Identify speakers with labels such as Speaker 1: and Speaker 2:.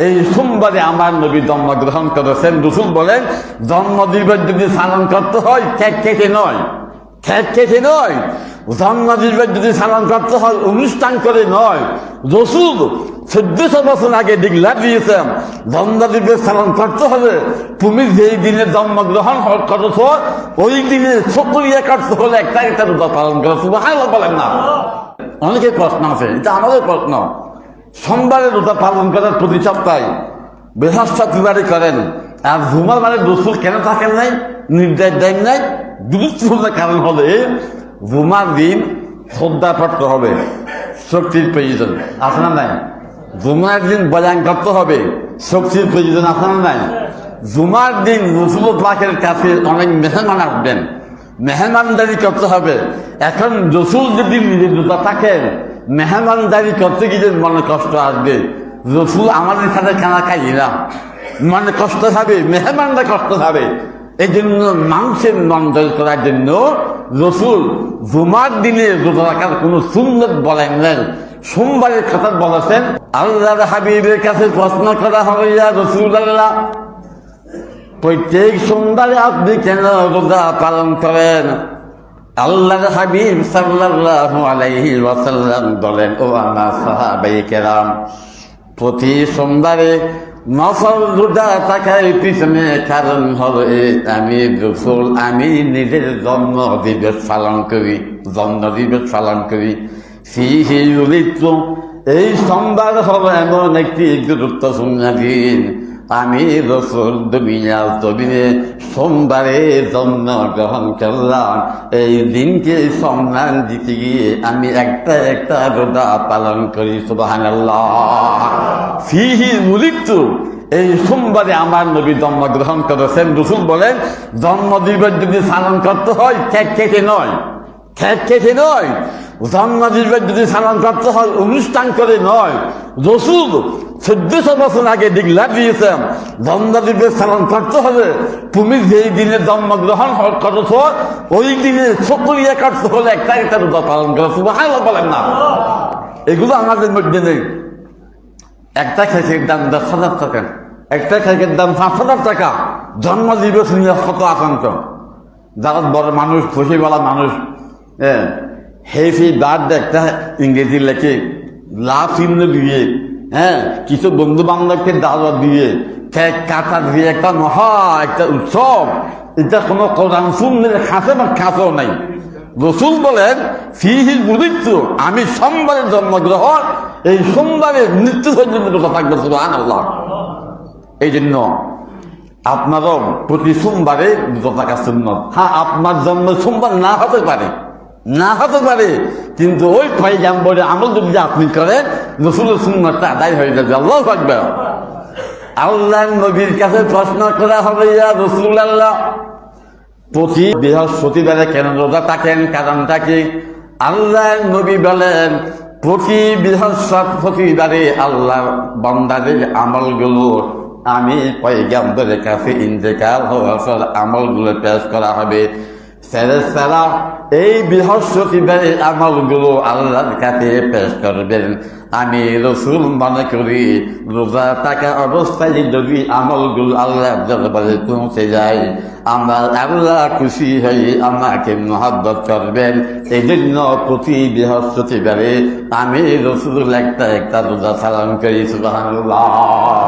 Speaker 1: এই সোমবারে আমার নবী জন্মগ্রহণ করেছেন। রাসূল বলেন, জন্মদিবস যদি পালন করতে হয় কেক কেটে নয়, জন্মদিবস যদি পালন করতে হয় অনুষ্ঠান করে নয়। রাসূল 1400 বছর আগে ডিক্লার দিয়েছেন, জন্মদিবস পালন করতে হবে। তুমি যেই দিনে জন্মগ্রহণ করেছ ওই দিনে শুকরিয়া করতে হলে একটা রোজা পালন করো। সুবহানাল্লাহ বলেন না? অনেকের প্রশ্ন আছে, এটা আমাদের প্রশ্ন। সোমবারে রোজা পালন করার প্রতি সপ্তাহে বৃহস্পতিবারে করেন, আর জুমার মানে রাসূল কেন থাকেন নাই, নির্দেশ দেন নাই? গুরুত্বপূর্ণ কারণ হলে জুমার দিন শ্রদ্ধা করতে হবে, শক্তির প্রয়োজন আছে না নাই? জুমার দিন বয়ান করতে হবে, শক্তির প্রয়োজন আছে না নাই? জুমার দিন রাসূল পাকের কাছে অনেক মেহমান আসবেন, মেহমানদারি করতে হবে। এখন রাসূল যদি নিজে রোজা থাকেন, মেহমানদারি করতে গিয়ে মনে কষ্ট আসবে। রাসূল আমাদের সাথে খানা খাইলাম, মনে কষ্ট হবে, মেহমানরা কষ্ট হবে। এই জন্য মানুষের মন জয় করার জন্য রাসূল জুমার দিনে রোজা রাখার কোন সুন্নত বলেন নাই, সোমবারের কথা বলেছেন। আল্লাহর হাবিবের কাছে প্রশ্ন করা হবে, ইয়া রাসূলুল্লাহ, প্রত্যেক সোমবারে আপনি কেন রোজা পালন করেন? আল্লাহর হাবিব সাল্লাল্লাহু আলাইহি ওয়াসাল্লাম বলেন, ও আমার সাহাবায়ে কেরাম, প্রতি সোমবারে নফল রোজা থাকার পিছনে কারণ হলো আমি রাসূল আমি নিজের জন্মদিবস পালন করি। ফিহি উলিদতু, এই সোমবার হলো এমন একটি গুরুত্বপূর্ণ দিন, আমি রাসূল দুনিয়ার জমিনে সোমবারে জন্মগ্রহণ করলাম। এই দিনকে সম্মান দিতে গিয়ে আমি একটা রোজা পালন করি। সুবহানাল্লাহ। ফিহি উলিদতু, এই সোমবারে আমার নবী জন্মগ্রহণ করেছেন। রাসূল বলেন, জন্মদিবস যদি পালন করতে হয় কেক কেটে নয়, জন্মদিবস যদি পালন করতে হয় অনুষ্ঠান করে নয়। রাসূল 1400 বছর আগে ডিক্লার দিয়েছেন, জন্মদিবস পালন করতে হবে। তুমি যেই দিনে জন্মগ্রহণ করেছ ওই দিনে শুকরিয়া করতে হলে একটা রোজা পালন করো। সুবহানাল্লাহ বলেন না? এগুলো আমাদের মধ্যে নেই। একটা কেকের দাম 10,000 টাকা, একটা কেকের দাম 5,000 টাকা। জন্মদিবস নিয়ে কত আকাঙ্ক, যারা বড় মানুষ, খুশিওয়ালা মানুষ, হ্যাপি বার্থডে একটা ইংরেজি লেখে, লাভ চিহ্ন দিয়ে, কিছু বন্ধু বান্ধবকে দাওয়াত দিয়ে, কেক কাটা দিয়ে একটা একটা উৎসব। এটা কোনো কোরআন সুন্নাহর খাসে বা খাসেও নাই। রাসূল বলেন, ফিহি উলিদতু, আমি সোমবারে জন্মগ্রহণ, এই সোমবারে মৃত্যু পর্যন্ত রোজা থাকবে। সুবহানাল্লাহ। এই জন্য আপনারও প্রতি সোমবারে রোজা থাকা সুন্নত। হ্যাঁ, আপনার জন্ম সোমবার না হতে পারে, কিন্তু ওই পয়গম্বরের আমল যদি আপনি করেন, রাসূলের সুন্নতটা আদায় হয়ে যাবে। আল্লাহু আকবার। আল্লাহর নবীর কাছে প্রশ্ন করা হবে, ইয়া রাসূলুল্লাহ, প্রতি বৃহস্পতিবারে কেন রোজা থাকেন, কারণটা কি? আল্লাহর নবী বলেন, প্রতি বৃহস্পতিবারে আল্লাহর বান্দাদের আমলগুলো আমি পয়গম্বরের কাছে ইন্তেকাল হওয়ার পর আমলগুলো পেশ করা হবে। ফেরেশতারা এই বৃহস্পতিবারের আমলগুলো আল্লাহর কাছে পেশ করবেন। আমি রাসূল মনে করি, রোজা থাকা অবস্থায় যদি আমলগুলো আল্লাহর দরবারে পৌঁছে যায়, আমার আল্লাহ খুশি হয়ে আমাকে মহব্বত করবেন। এই জন্য প্রতি বৃহস্পতিবারে আমি রাসূল একটা রোজা পালন করি। সুবহানাল্লাহ।